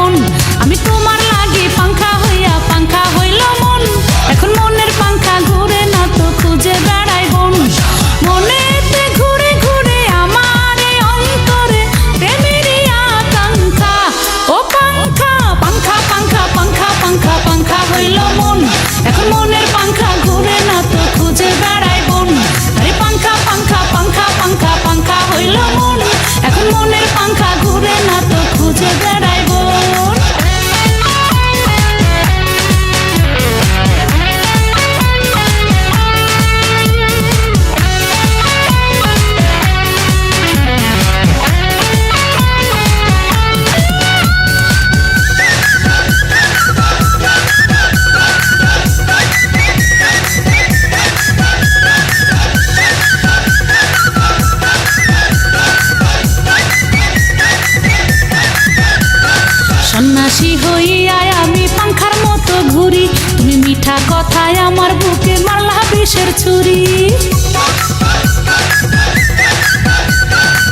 মন। আমি তোমার লাগি পাংখা হইয়া পাংখা হইল মন। এখন মনের পাংখা ঘুরে না তো খুঁজে বেড়াই বন। মনেতে ঘুরে ঘুরে আমার এই অন্তরে প্রেমেরই আকাঙ্ক্ষা। ও পাংখা পাংখা পাংখা পাংখা পাংখা পাংখা হইল মন। এখন মনের পাংখা ঘুরে না তো খুঁজে বেড়াই বন। আরে পাংখা পাংখা পাংখা পাংখা পাংখা হইল মন। এখন মনের পাংখা ঘুরে না তো খুঁজে বেড়াই বন। সন্ন্যাসী হইয়া আমি পাংখার মতো ঘুরি। তুমি মিঠা কথায় আমার বুকে মারলা বিষের ছুরি।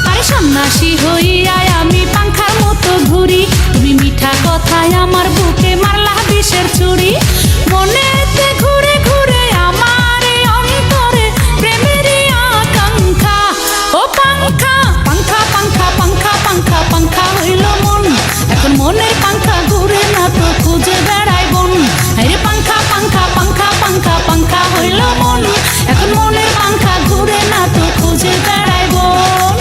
আরে সন্ন্যাসী হইয়া আমি পাংখার মতো ঘুরি। তুমি মিঠা কথায় আমার বুকে মারলা বিষের ছুরি। মনেতে ঘুরে ঘুরে আমার এই অন্তরে প্রেমেরই আকাঙ্ক্ষা। ও পাংখা পাংখা পাংখা পাংখা পাংখা পাংখা হইল মন। এখন মনের পাংখা ঘুরে না তো খুঁজে বেড়াই বন। আরে পাংখা পাংখা পাংখা পাংখা পাংখা হইল মন। এখন মনের পাংখা ঘুরে না তো খুঁজে বেড়াই বন।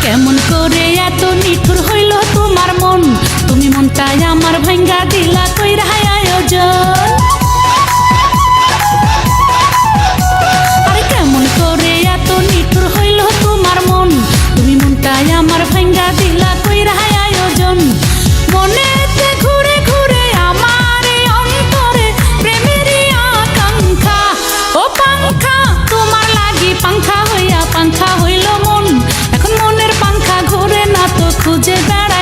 কেমন করে এত নিঠুর হইল তোমার মন। তুমি মনটাই আমার ভাঙ্গা দিলা কইরা আয়োজন। আরে কেমন করে এত নিঠুর হইল তোমার মন। তুমি মনটাই আমার ভাঙ্গা দিলা কইরা আয়োজন। মনেতে ঘুরে ঘুরে আমার এই অন্তরে প্রেমেরই আকাঙ্ক্ষা। ও পাংখা তোমার লাগি পাংখা হইয়া পাংখা হইল মন। এখন মনের পাংখা ঘুরে না তো খুঁজে বেড়াই